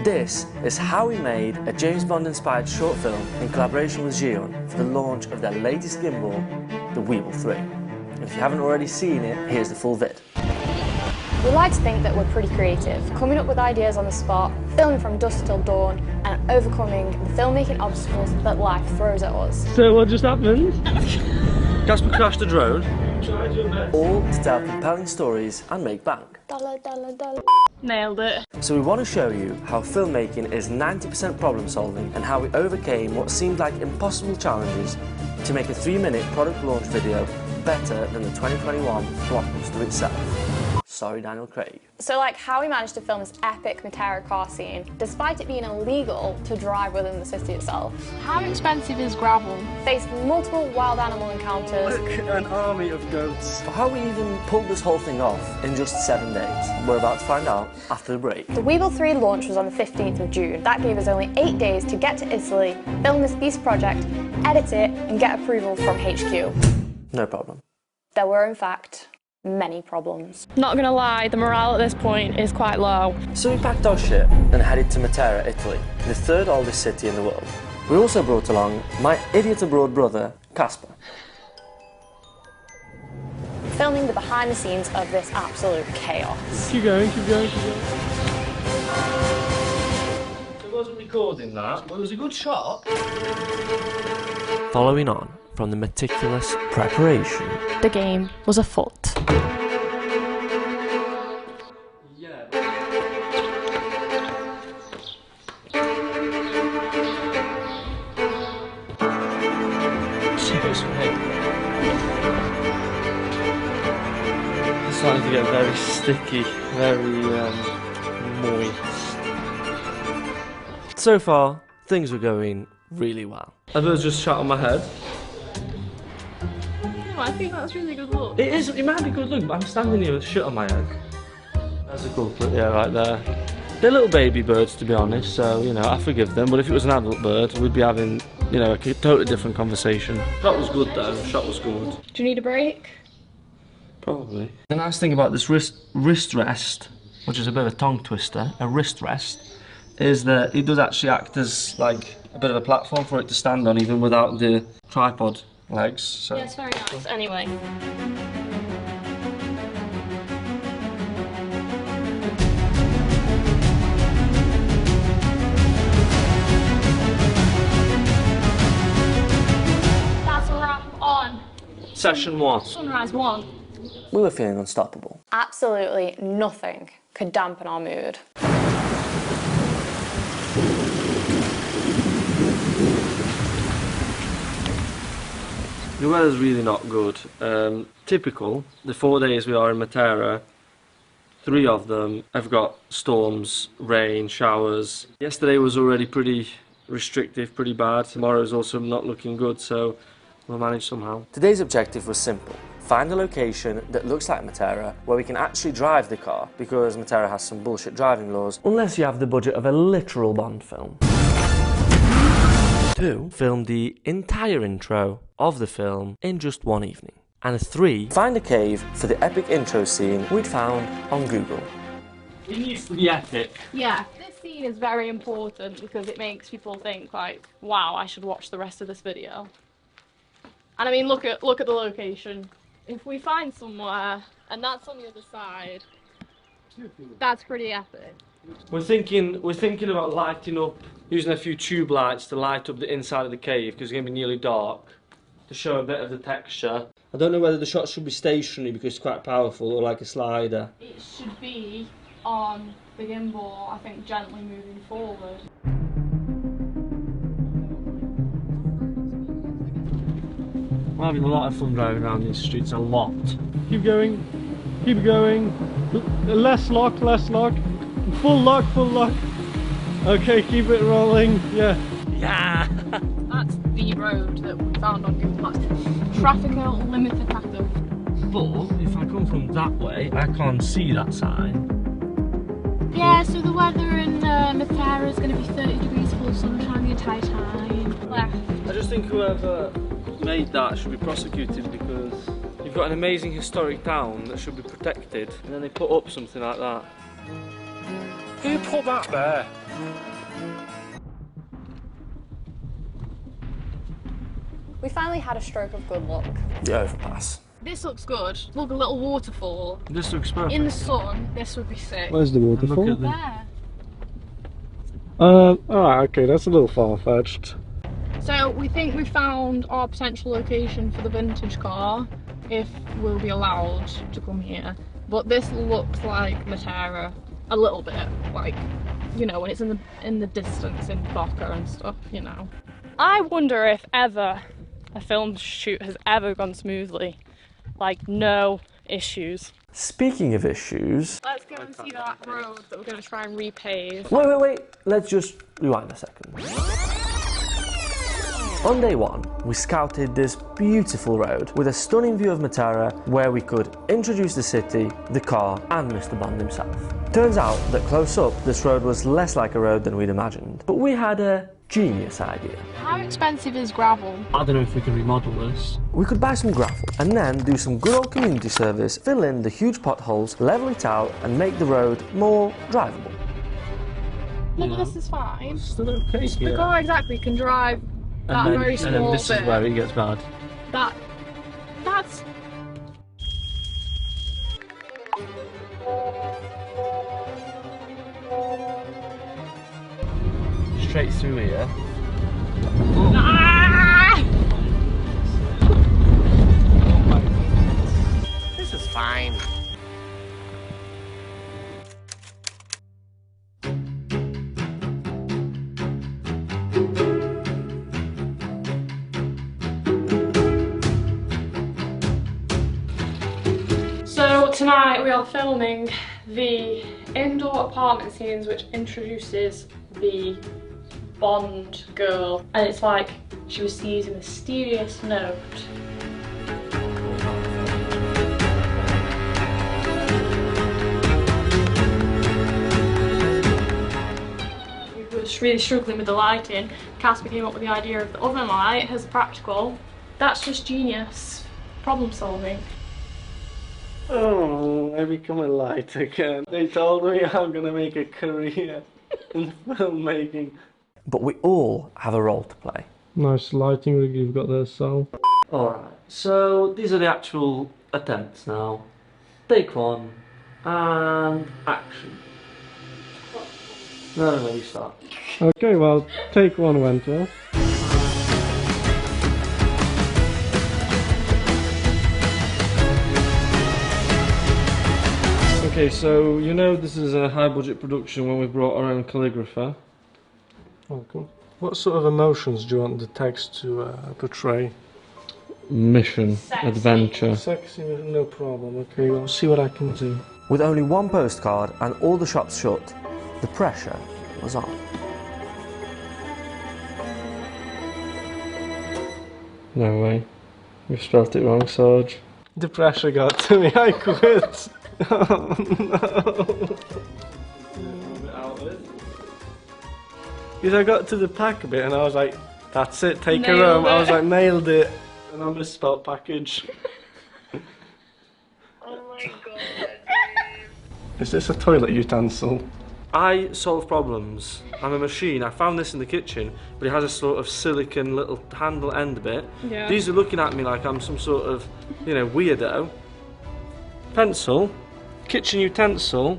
This is how we made a James Bond inspired short film in collaboration with Zhiyun for the launch of their latest gimbal, the Weebill 3. And if you haven't already seen it, here's the full vid. We like to think that we're pretty creative, coming up with ideas on the spot, filming from dusk till dawn, and overcoming the filmmaking obstacles that life throws at us. So what just happened? Casper crashed the drone. All to tell compelling stories and make bank. Dollar, dollar, dollar. Nailed it. So we want to show you how filmmaking is 90% problem solving and how we overcame what seemed like impossible challenges to make a 3-minute product launch video better than the 2021 blockbuster itself. Sorry, Daniel Craig. So like how we managed to film this epic Matera car scene, despite it being illegal to drive within the city itself. How expensive is gravel? Faced multiple wild animal encounters. Look, an army of goats. How we even pulled this whole thing off in just 7 days, we're about to find out after the break. The Weebill 3 launch was on the 15th of June. That gave us only 8 days to get to Italy, film this beast project, edit it, and get approval from HQ. No problem. There were, in fact, many problems. Not gonna lie, the morale at this point is quite low. So we packed our shit and headed to Matera, Italy, the 3rd oldest city in the world. We also brought along my idiot abroad brother, Casper. Filming the behind the scenes of this absolute chaos. Keep going, keep going, keep going. It wasn't recording that, but it was a good shot. Following on from the meticulous preparation, The game was afoot. Yeah. It's starting to get very sticky, very moist. so far things were going really well. A bird's just shot on my head. I think that's really good look. It is, it might be good look, but I'm standing here with shit on my head. That's a culprit, yeah, right there. They're little baby birds, to be honest, so, you know, I forgive them, but if it was an adult bird, we'd be having, you know, a totally different conversation. Shot was good though, shot was good. Do you need a break? Probably. The nice thing about this wrist rest, which is a bit of a tongue twister, a wrist rest, is that it does actually act as, like, a bit of a platform for it to stand on, even without the tripod legs, so. Yes, very nice. Anyway. That's a wrap on Session 1. Sunrise 1. We were feeling unstoppable. Absolutely nothing could dampen our mood. The weather's really not good. Typical, the 4 days we are in Matera, 3 of them have got storms, rain, showers. Yesterday was already pretty restrictive, pretty bad. Tomorrow's also not looking good, so we'll manage somehow. Today's objective was simple. Find a location that looks like Matera where we can actually drive the car, because Matera has some bullshit driving laws, unless you have the budget of a literal Bond film. 2. Film the entire intro of the film in just one evening. And 3. Find a cave for the epic intro scene we'd found on Google. It needs to be epic. Yeah, this scene is very important because it makes people think like, wow, I should watch the rest of this video. And I mean, look at the location. If we find somewhere, and that's on the other side, that's pretty epic. We're thinking about lighting up, using a few tube lights to light up the inside of the cave because it's going to be nearly dark, to show a bit of the texture. I don't know whether the shot should be stationary because it's quite powerful, or like a slider. It should be on the gimbal, I think, gently moving forward. We're having a lot of fun driving around these streets, a lot. Keep going, keep going. Less lock, less lock. Full lock, full lock. Okay, keep it rolling, yeah. Yeah! That's the road that we found on Google Maps. Traffic limited pattern. But if I come from that way, I can't see that sign. Yeah, so the weather in Matera is going to be 30 degrees full sunshine the entire time. Left. I just think whoever made that should be prosecuted, because you've got an amazing historic town that should be protected, and then they put up something like that. Who put that there? We finally had a stroke of good luck. The overpass. This looks good. Look, a little waterfall. This looks perfect. In the sun, this would be sick. Where's the waterfall? Look at There. Alright, okay, that's a little far-fetched. So we think we found our potential location for the vintage car, if we'll be allowed to come here. But this looks like Matera a little bit, like, you know, when it's in the distance in Boca and stuff, you know. I wonder if ever a film shoot has ever gone smoothly. Like, no issues. Speaking of issues... Let's go and see that road that we're going to try and repave. Wait. Let's just rewind a second. On day one, we scouted this beautiful road with a stunning view of Matera where we could introduce the city, the car and Mr. Bond himself. Turns out that close up this road was less like a road than we'd imagined, but we had a genius idea. How expensive is gravel? I don't know if we can remodel this. We could buy some gravel and then do some good old community service, fill in the huge potholes, level it out and make the road more drivable. No, but this is fine. It's still okay The here. car exactly can drive that very small and then this bit. is where it gets bad. That's... Straight through here. Ah! This is fine. So tonight we are filming the indoor apartment scenes which introduces the Bond girl, and it's like she receives a mysterious note. We were really struggling with the lighting. Casper came up with the idea of the oven light as practical. That's just genius. Problem solving. Oh, I become a light again. They told me I'm gonna make a career in filmmaking. But we all have a role to play. Nice lighting rig you've got there, Sal. Alright, so these are the actual attempts now. Take one, and action. No, you start. Okay, well, take one went well. Okay, so you know this is a high budget production when we brought our own calligrapher. Oh, cool. What sort of emotions do you want the text to portray? Mission, Sexy. adventure. Sexy, no problem. Okay, we'll see what I can do. With only one postcard and all the shops shut, the pressure was on. No way. You've spelt it wrong, Sarge. The pressure got to me, I quit. Oh no. Because I got to the pack bit and I was like, that's it, take her home. I was like, nailed it. And I misspelled package. Oh my god. Is this a toilet utensil? I solve problems. I'm a machine. I found this in the kitchen, but it has a sort of silicon little handle end bit. Yeah. These are looking at me like I'm some sort of, you know, weirdo. Pencil, kitchen utensil.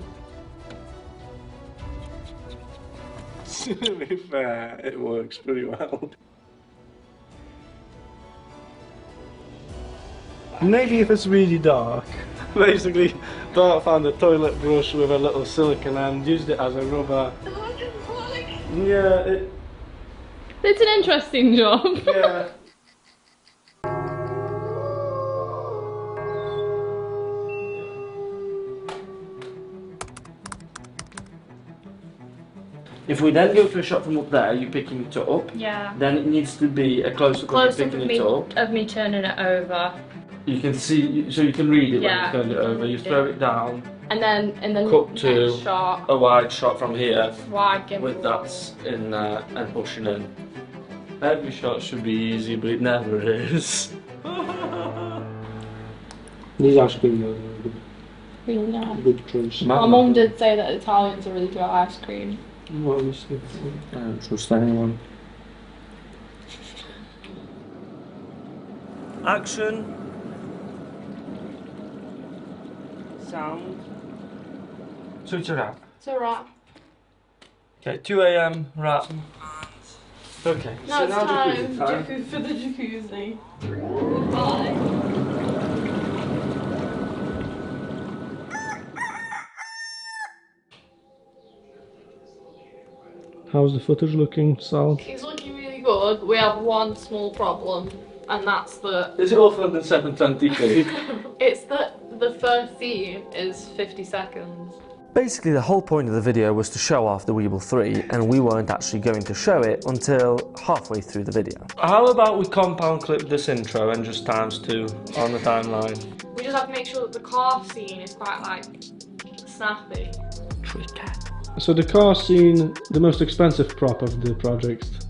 To be fair, it works pretty well. Maybe if it's really dark. Basically, Bart found a toilet brush with a little silicone end, used it as a rubber. Yeah, It's an interesting job. yeah. If we then go for a shot from up there, you're picking it up. Yeah. Then it needs to be a close-up Close of you up picking it up. of me turning it over. You can see, so you can read it Yeah, when you turn it over. You throw it down, And then in the cut to next shot, a wide shot from here wide gimbal. with that in there and pushing in. Every shot should be easy, but it never is. These actually really good. Really nice. Good choice. My mum did say that Italians are really good at ice cream. What was it? I don't trust anyone. Action. Sound. Switch it out. It's alright. Okay, 2 AM, wrap. Okay, Now so it's now time jacuzzi for the jacuzzi. Goodbye. How's the footage looking, Sal? It's looking really good. We have one small problem, and that's that Is it all filmed in 720p? it's that the first scene is 50 seconds. Basically, the whole point of the video was to show off the Weebill 3, and we weren't actually going to show it until halfway through the video. How about we compound clip this intro and just ×2 on the timeline? We just have to make sure that the car scene is quite like snappy. So the car scene, the most expensive prop of the project,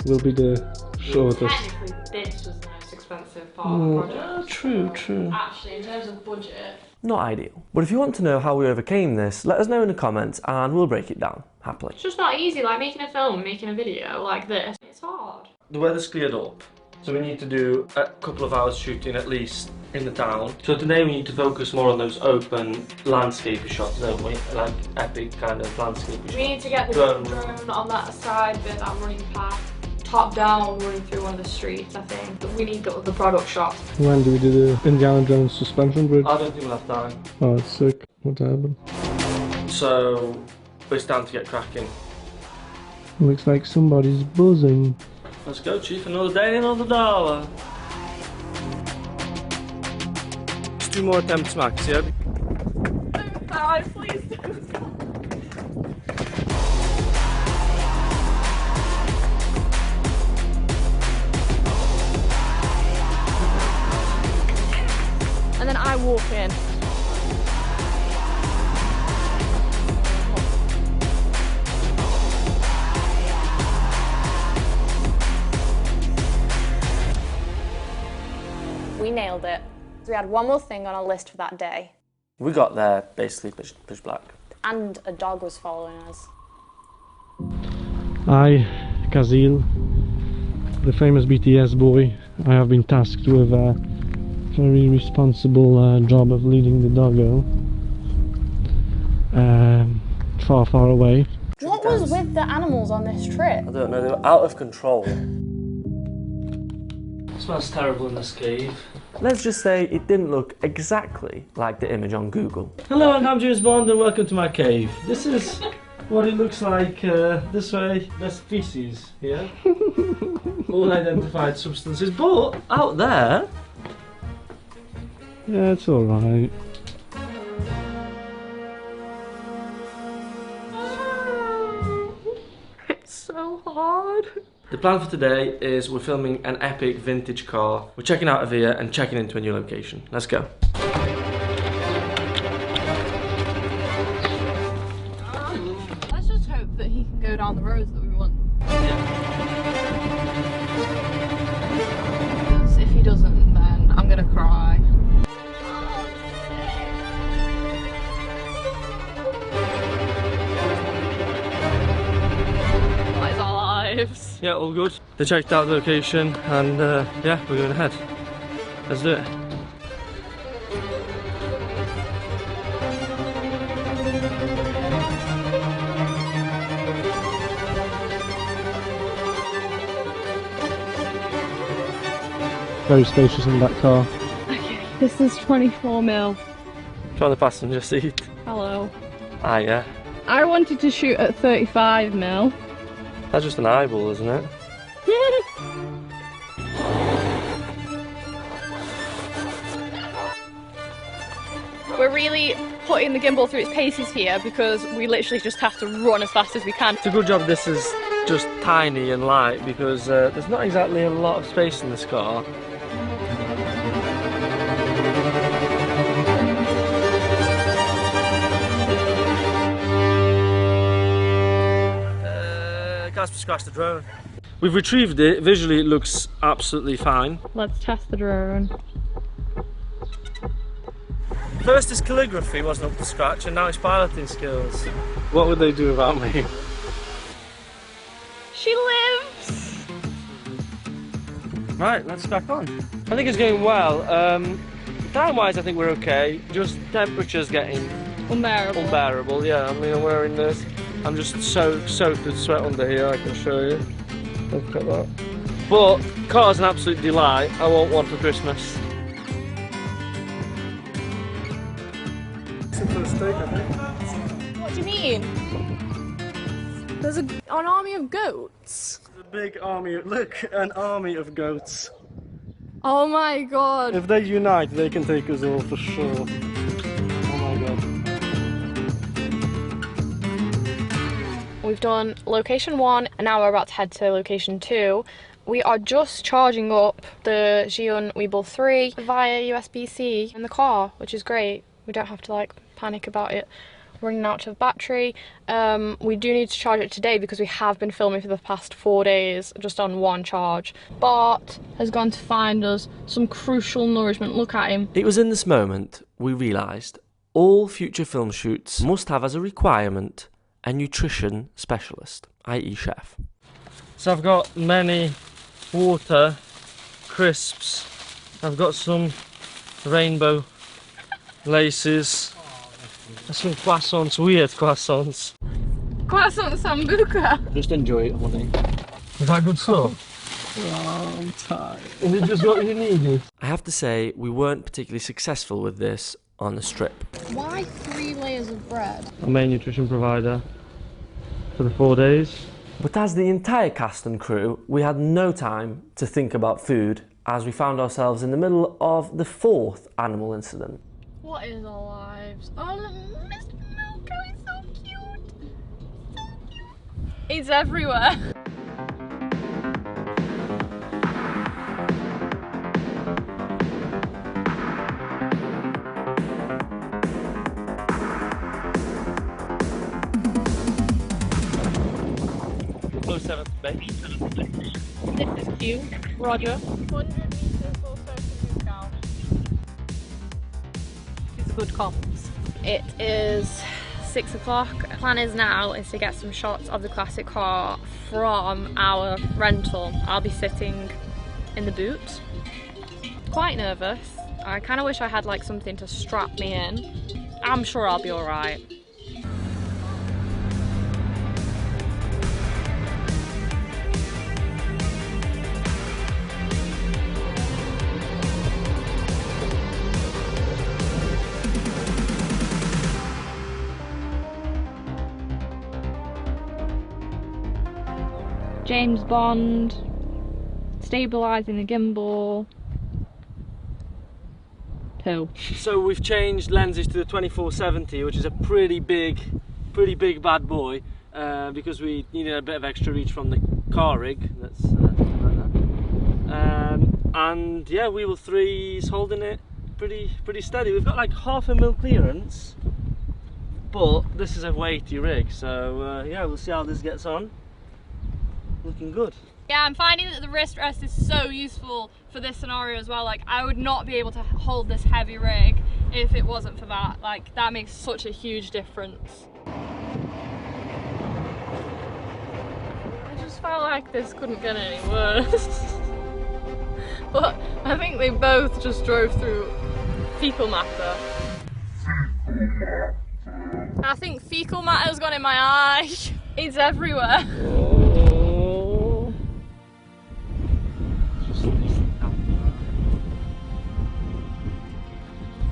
will be the shortest. Technically, this was the most expensive part of the project. True. Actually, in terms of budget. Not ideal. But if you want to know how we overcame this, let us know in the comments and we'll break it down, happily. It's just not easy, like making a film, making a video like this. It's hard. The weather's cleared up, so we need to do a couple of hours shooting at least in the town. So today we need to focus more on those open landscape shots, don't we? Like epic kind of landscape shots. We need to get the drone on that side bit that I'm running past. Top down running through one of the streets, I think. But we need the product shot. When do we do the Indiana Jones suspension bridge? I don't think we'll have time. Oh, it's sick. What happened? So it's time to get cracking. Looks like somebody's buzzing. Let's go, Chief. Another day, another dollar. Just 2 more attempts max, yeah? Don't die, please don't. And then I walk in. We nailed it. We had one more thing on our list for that day. We got there basically pitch black. And a dog was following us. I, Kazil, the famous BTS boy, I have been tasked with a very responsible job of leading the doggo far away. What was with the animals on this trip? I don't know, they were out of control. It smells terrible in this cave. Let's just say it didn't look exactly like the image on Google. Hello, I'm James Bond and welcome to my cave. This is what it looks like this way. There's feces here. Unidentified substances, but out there... Yeah, it's alright. It's so hard. The plan for today is we're filming an epic vintage car. We're checking out a Via and checking into a new location. Let's go. Let's just hope that he can go down the roads that we want. Because if he doesn't, then I'm gonna cry. That is our lives. Yeah, all good. They checked out the location and yeah, we're going ahead. Let's do it. Very spacious in that car. Okay, this is 24 mil. Try the passenger seat. Hello. Ah, yeah. I wanted to shoot at 35 mil. That's just an eyeball, isn't it? We're really putting the gimbal through its paces here because we literally just have to run as fast as we can. It's a good job this is just tiny and light because there's not exactly a lot of space in this car. Guys, we scratched the drone. We've retrieved it. Visually, it looks absolutely fine. Let's test the drone. First his calligraphy wasn't up to scratch and now his piloting skills. What would they do without me? She lives! Right, let's crack on. I think it's going well. Time-wise I think we're okay, just temperature's getting unbearable, yeah. I mean, I'm wearing this. I'm just soaked with sweat under here, I can show you. Look at that. But, car's an absolute delight. I want one for Christmas. What do you mean? There's an army of goats. A big army, look, an army of goats. Oh my god. If they unite, they can take us all for sure. Oh my god. We've done location 1 and now we're about to head to location 2. We are just charging up the Zhiyun Weebill 3 via USB-C in the car, which is great. We don't have to like panic about it running out of battery. We do need to charge it today because we have been filming for the past 4 days just on one charge. Bart has gone to find us some crucial nourishment. Look at him. It was in this moment we realised all future film shoots must have as a requirement a nutrition specialist, i.e. chef. So I've got many water, crisps, I've got some rainbow laces, some croissants, weird croissants. Croissant sambuca. Just enjoy it, honey. Is that good stuff? Oh, I'm tired. Is it just what you needed? I have to say we weren't particularly successful with this on the strip. Why 3 layers of bread? Our main nutrition provider for the 4 days. But as the entire cast and crew, we had no time to think about food as we found ourselves in the middle of the 4th animal incident. What is our lives? Oh, look, Mr. Milko is so cute. So cute. It's everywhere. Close 7th base. This is cute. Roger. 100 meters or so to move down. It's good comms. It is 6 o'clock. Plan is now is to get some shots of the classic car from our rental. I'll be sitting in the boot. Quite nervous. I kind of wish I had like something to strap me in. I'm sure I'll be alright. James Bond, stabilising the gimbal. 2. So we've changed lenses to the 24-70, which is a pretty big bad boy, because we needed a bit of extra reach from the car rig. That's and yeah, Weebill 3 is holding it pretty steady. We've got like 1/2 mil clearance, but this is a weighty rig, so yeah, we'll see how this gets on. Looking good. Yeah, I'm finding that the wrist rest is so useful for this scenario as well. Like, I would not be able to hold this heavy rig if it wasn't for that. Like, that makes such a huge difference. I just felt like this couldn't get any worse. But I think they both just drove through fecal matter. I think fecal matter's gone in my eye. It's everywhere.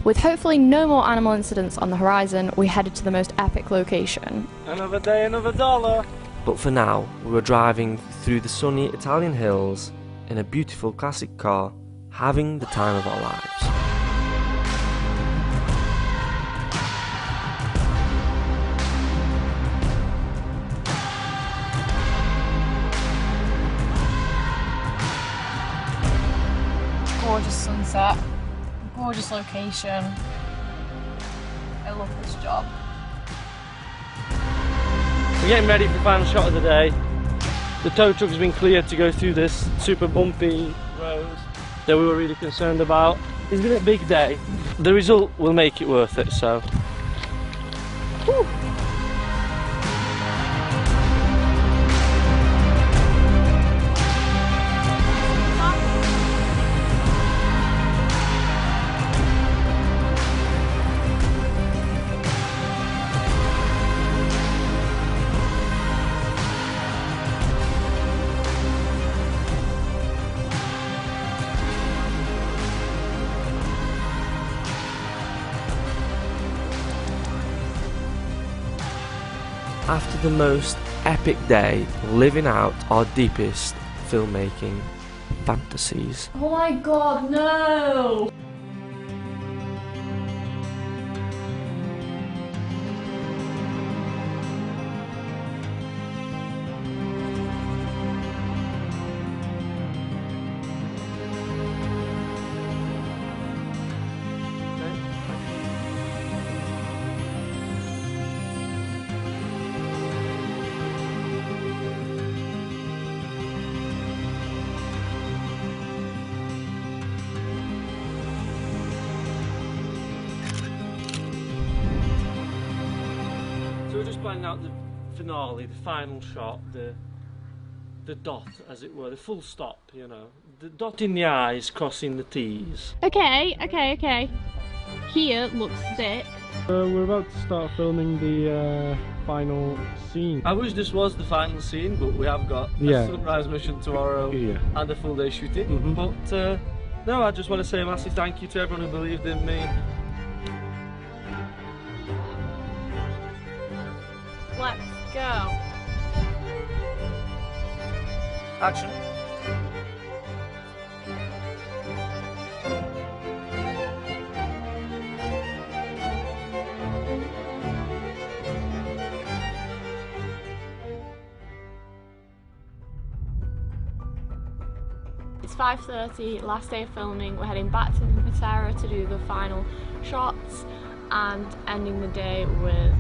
With hopefully no more animal incidents on the horizon, we headed to the most epic location. Another day, another dollar. But for now, we were driving through the sunny Italian hills in a beautiful classic car, having the time of our lives. Gorgeous sunset, gorgeous location. I love this job. We're getting ready for the final shot of the day. The tow truck has been cleared to go through this super bumpy road that we were really concerned about. It's been a big day. The result will make it worth it, so. Woo. After the most epic day, living out our deepest filmmaking fantasies. Oh my god, no! So we're just planning out the finale, the final shot, the dot, as it were, the full stop, you know. The dot in the I's, crossing the T's. Okay. Here looks sick. We're about to start filming the final scene. I wish this was the final scene, but we have got a sunrise mission tomorrow and a full day shooting. But no, I just want to say a massive thank you to everyone who believed in me. Let's go. Action. It's 5:30, last day of filming. We're heading back to Matera to do the final shots and ending the day with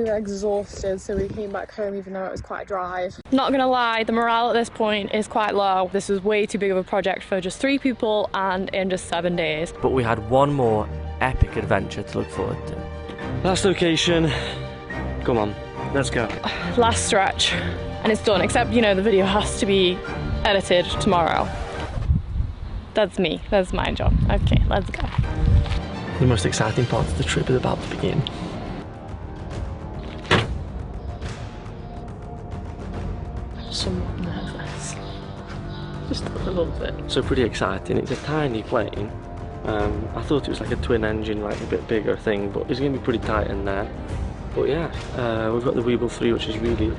we were exhausted, so we came back home even though it was quite a drive. Not gonna lie, the morale at this point is quite low. This was way too big of a project for just 3 people and in just 7 days. But we had one more epic adventure to look forward to. Last location. Come on, let's go. Last stretch, and it's done, except, you know, the video has to be edited tomorrow. That's me, that's my job. Okay, let's go. The most exciting part of the trip is about to begin. Somewhat nervous. Just a little bit. So pretty exciting. It's a tiny plane. I thought it was like a twin engine, like a bit bigger thing, but it's going to be pretty tight in there. But yeah, we've got the Weebill 3, which is really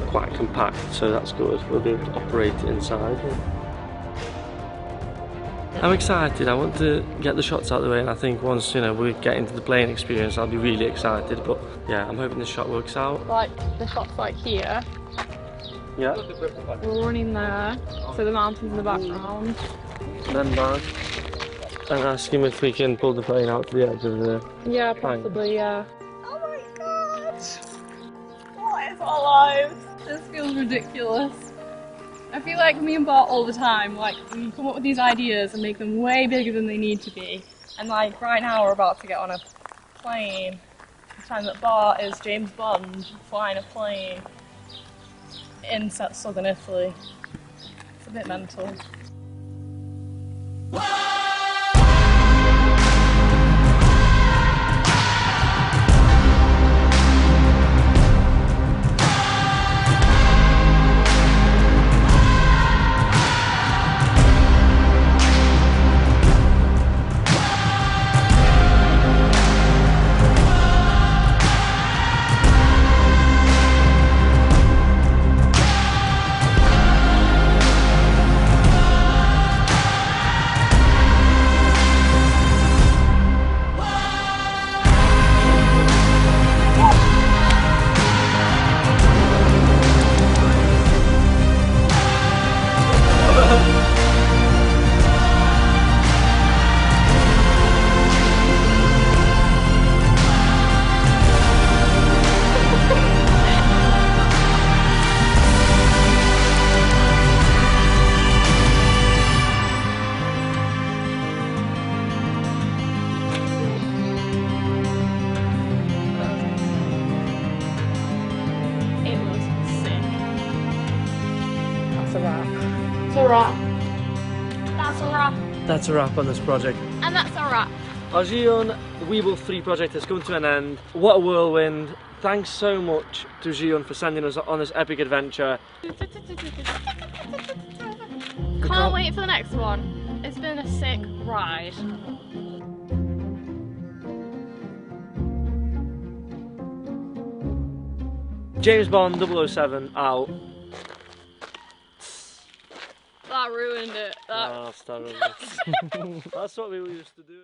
quite compact, so that's good. We'll be able to operate it inside. I'm excited. I want to get the shots out of the way, and I think once, you know, we get into the plane experience, I'll be really excited. But yeah, I'm hoping the shot works out. Like the shot's like here. Yeah. We're running there, so the mountains in the background. Then back and ask him if we can pull the plane out to the edge of the. Yeah, possibly. Yeah. Oh my god! What is our lives? This feels ridiculous. I feel like me and Bart all the time, like, we come up with these ideas and make them way bigger than they need to be. And like, right now we're about to get on a plane. The time that Bart is James Bond flying a plane in southern Italy. It's a bit mental. a wrap. That's a wrap. That's a wrap on this project. And that's a wrap. Our Zhiyun Weebill 3 project has come to an end. What a whirlwind. Thanks so much to Zhiyun for sending us on this epic adventure. Can't wait for the next one. It's been a sick ride. James Bond 007 out. That ruined it. Oh, that's terrible. That's what we used to do.